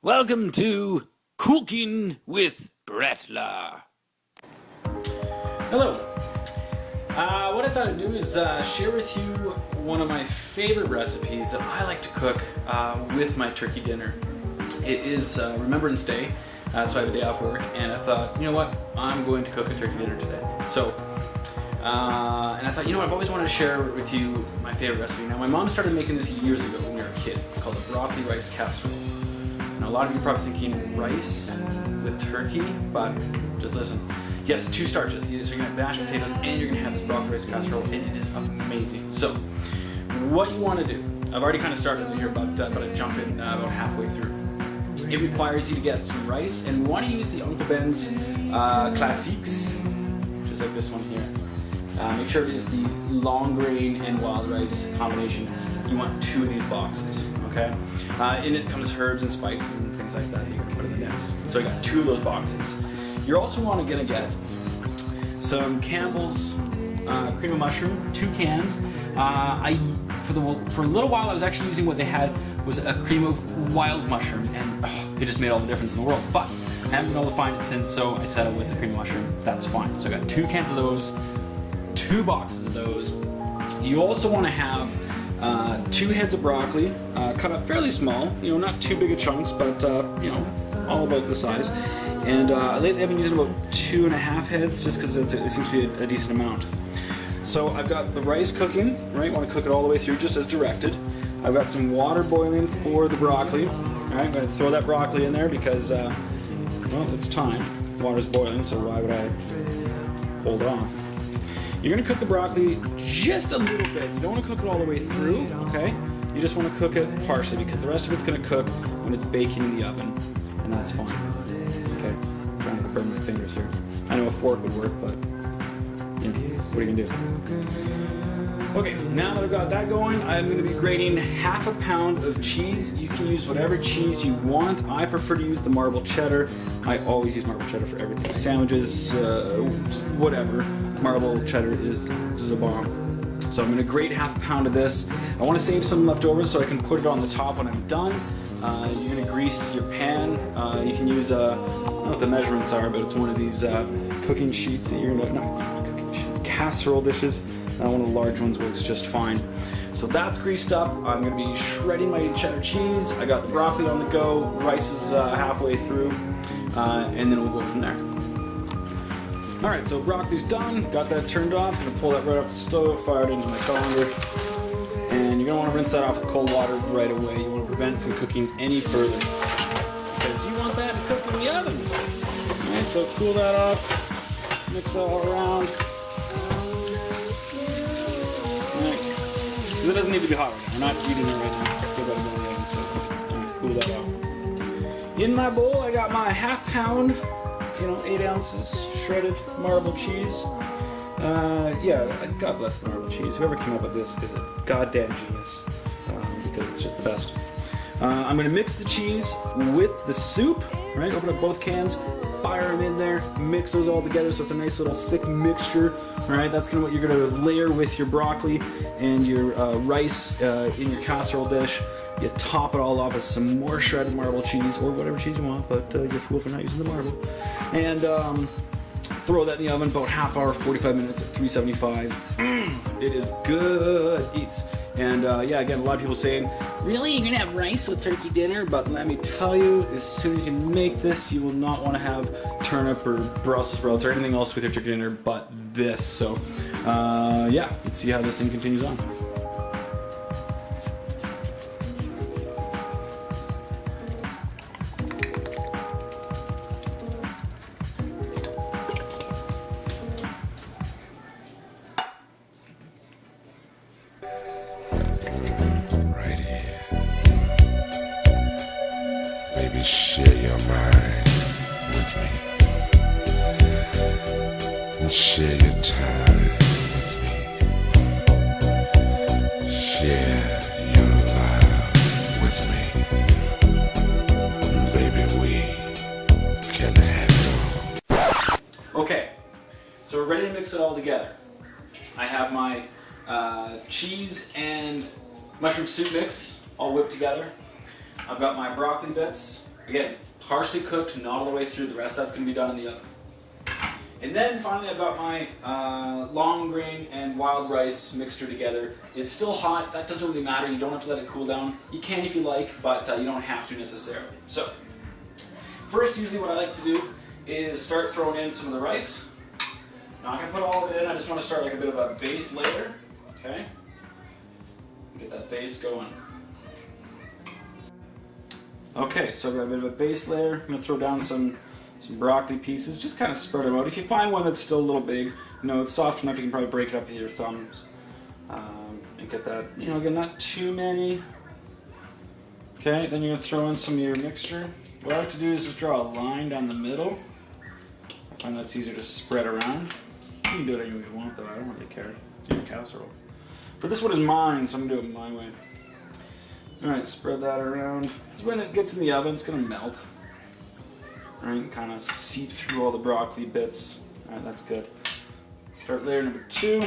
Welcome to Cooking with Brettler. Hello. What I thought I'd do is share with you one of my favorite recipes that I like to cook with my turkey dinner. It is Remembrance Day, so I have a day off work, and I thought, you know what, I'm going to cook a turkey dinner today. So, and I thought, you know what, I've always wanted to share with you my favorite recipe. Now, my mom started making this years ago when we were kids. It's called a broccoli rice casserole. Now, a lot of you are probably thinking rice with turkey, but just listen. Yes, 2 starches. So you're going to have mashed potatoes and you're going to have this broccoli rice casserole, and it is amazing. So, what you want to do, I've already kind of started here, but I jump in about halfway through. It requires you to get some rice, and we want to use the Uncle Ben's Classiques, which is like this one here. Make sure it is the long grain and wild rice combination. You want 2 of these boxes, okay? In it comes herbs and spices and things like that that you're going to put in the mix. So I got 2 of those boxes. You're also going to get some Campbell's cream of mushroom, 2 cans. For a little while I was actually using what they had was a cream of wild mushroom, and it just made all the difference in the world. But I haven't been able to find it since, so I settled with the cream of mushroom. That's fine. So I got 2 cans of those, 2 boxes of those. You also want to have 2 heads of broccoli, cut up fairly small, not too big of chunks, but all about the size. And lately I've been using about 2.5 heads, just because it seems to be a decent amount. So I've got the rice cooking, right? Want to cook it all the way through, just as directed. I've got some water boiling for the broccoli. All right, I'm going to throw that broccoli in there because, well, it's time. Water's boiling, so why would I hold off? You're going to cook the broccoli just a little bit. You don't want to cook it all the way through, okay? You just want to cook it partially, because the rest of it's going to cook when it's baking in the oven, and that's fine. Okay, I'm trying to burn my fingers here. I know a fork would work, but what are you going to do? Okay, now that I've got that going, I'm going to be grating 1/2 pound of cheese. You can use whatever cheese you want. I prefer to use the marble cheddar. I always use marble cheddar for everything. Sandwiches, whatever. Marble cheddar is a bomb. So I'm going to grate 1/2 pound of this. I want to save some left over so I can put it on the top when I'm done. You're going to grease your pan. You can use, I don't know what the measurements are, but it's one of these cooking sheets that you're going to, casserole dishes. One of the large ones works just fine. So that's greased up. I'm going to be shredding my cheddar cheese. I got the broccoli on the go. Rice is halfway through. And then we'll go from there. Alright, so broccoli's done. Got that turned off. Going to pull that right off the stove, fire it into my colander. And you're going to want to rinse that off with cold water right away. You want to prevent it from cooking any further, because you want that to cook in the oven. Alright, so cool that off. Mix that all around. Because it doesn't need to be hot right now. We're not heating it right now. It's still got to go in the oven, so cool that off. In my bowl, I got my 1/2 pound, 8 ounces shredded marble cheese. God bless the marble cheese. Whoever came up with this is a goddamn genius, because it's just the best. I'm going to mix the cheese with the soup, right? Open up both cans, fire them in there, mix those all together so it's a nice little thick mixture. All right, that's what you're going to layer with your broccoli and your rice in your casserole dish. You top it all off with some more shredded marble cheese, or whatever cheese you want, but you're a fool for not using the marble. And throw that in the oven about 1/2 hour, 45 minutes at 375. It is good eats. And again, a lot of people saying, really, you're going to have rice with turkey dinner? But let me tell you, as soon as you make this, you will not want to have turnip or Brussels sprouts or anything else with your turkey dinner but this. So, let's see how this thing continues on. Baby, share your mind with me, and share your time with me. Share your love with me. Baby, we can have it all. Okay, so we're ready to mix it all together. I have my cheese and mushroom soup mix all whipped together. I've got my broccoli bits Again, partially cooked, not all the way through. The rest of that's going to be done in the oven. And then finally I've got my long grain and wild rice mixture together. It's still hot, that doesn't really matter, you don't have to let it cool down. You can if you like, but you don't have to necessarily. So, first usually what I like to do is start throwing in some of the rice. Not going to put all of it in, I just want to start like a bit of a base layer. Okay? Get that base going. Okay, so I've got a bit of a base layer. I'm going to throw down some broccoli pieces, just kind of spread them out. If you find one that's still a little big, it's soft enough, you can probably break it up with your thumbs and get that, again, not too many. Okay, then you're going to throw in some of your mixture. What I like to do is just draw a line down the middle. I find that's easier to spread around. You can do it any way you want, though. I don't really care. It's your casserole. But this one is mine, so I'm going to do it my way. Alright, spread that around. When it gets in the oven, it's going to melt. Alright, kind of seep through all the broccoli bits. Alright, that's good. Start layer number 2.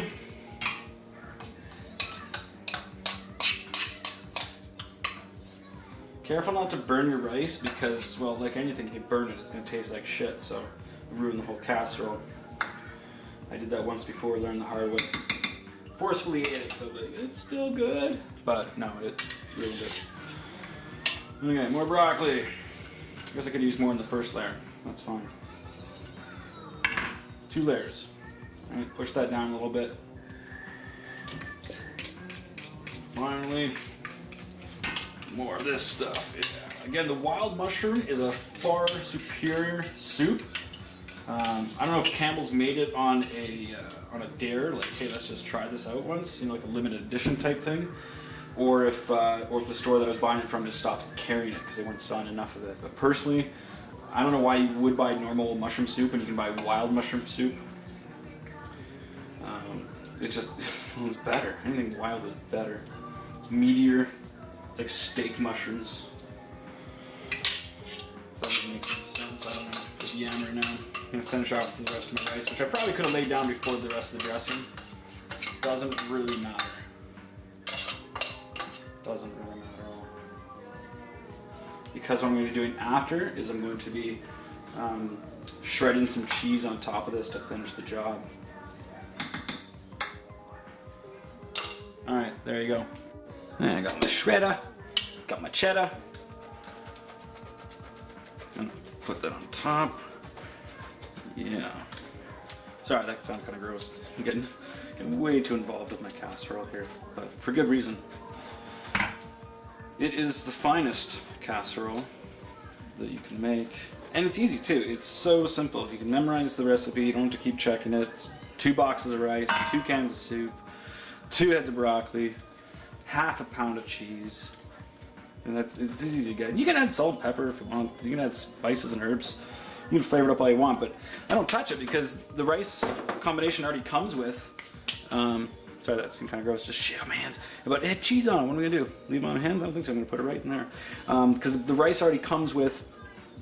Careful not to burn your rice because, well, like anything, if you burn it, it's going to taste like shit, so ruin the whole casserole. I did that once before, learned the hard way. Forcefully ate it, so it's still good, but no, it ruined it. Okay, more broccoli. I guess I could use more in the first layer. That's fine. 2 layers. Alright, push that down a little bit. Finally, more of this stuff. Yeah. Again, the wild mushroom is a far superior soup. I don't know if Campbell's made it on a dare, like, hey, let's just try this out once, like a limited edition type thing. Or if the store that I was buying it from just stopped carrying it because they weren't selling enough of it. But personally, I don't know why you would buy normal mushroom soup when you can buy wild mushroom soup. It's just, it's better. Anything wild is better. It's meatier. It's like steak mushrooms. That doesn't make sense. I don't know. Just yam right now. I'm going to finish off with the rest of my rice, which I probably could have laid down before the rest of the dressing. Doesn't really matter. Doesn't really matter at all. Because what I'm going to be doing after is I'm going to be shredding some cheese on top of this to finish the job. Alright, there you go. And I got my shredder, got my cheddar. And put that on top. Yeah. Sorry, that sounds kind of gross. I'm getting way too involved with my casserole here, but for good reason. It is the finest casserole that you can make. And it's easy too. It's so simple. You can memorize the recipe. You don't have to keep checking it. It's 2 boxes of rice, 2 cans of soup, 2 heads of broccoli, half a pound of cheese. And it's easy to get. You can add salt and pepper if you want. You can add spices and herbs. You can flavor it up all you want, but I don't touch it because the rice combination already comes with sorry, that seemed kind of gross. Just shit on my hands. But it had cheese on it. What am I going to do? Leave it on my hands? I don't think so. I'm going to put it right in there. Because the rice already comes with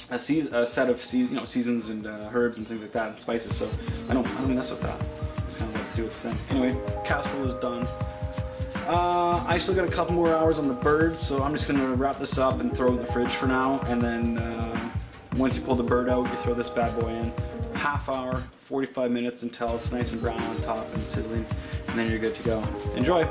a set of seasons and herbs and things like that, and spices. So I don't mess with that. I just kind of like do its thing. Anyway, casserole is done. I still got a couple more hours on the bird, so I'm just going to wrap this up and throw it in the fridge for now. And then once you pull the bird out, you throw this bad boy in. Half hour, 45 minutes until it's nice and brown on top and sizzling, and then you're good to go. Enjoy!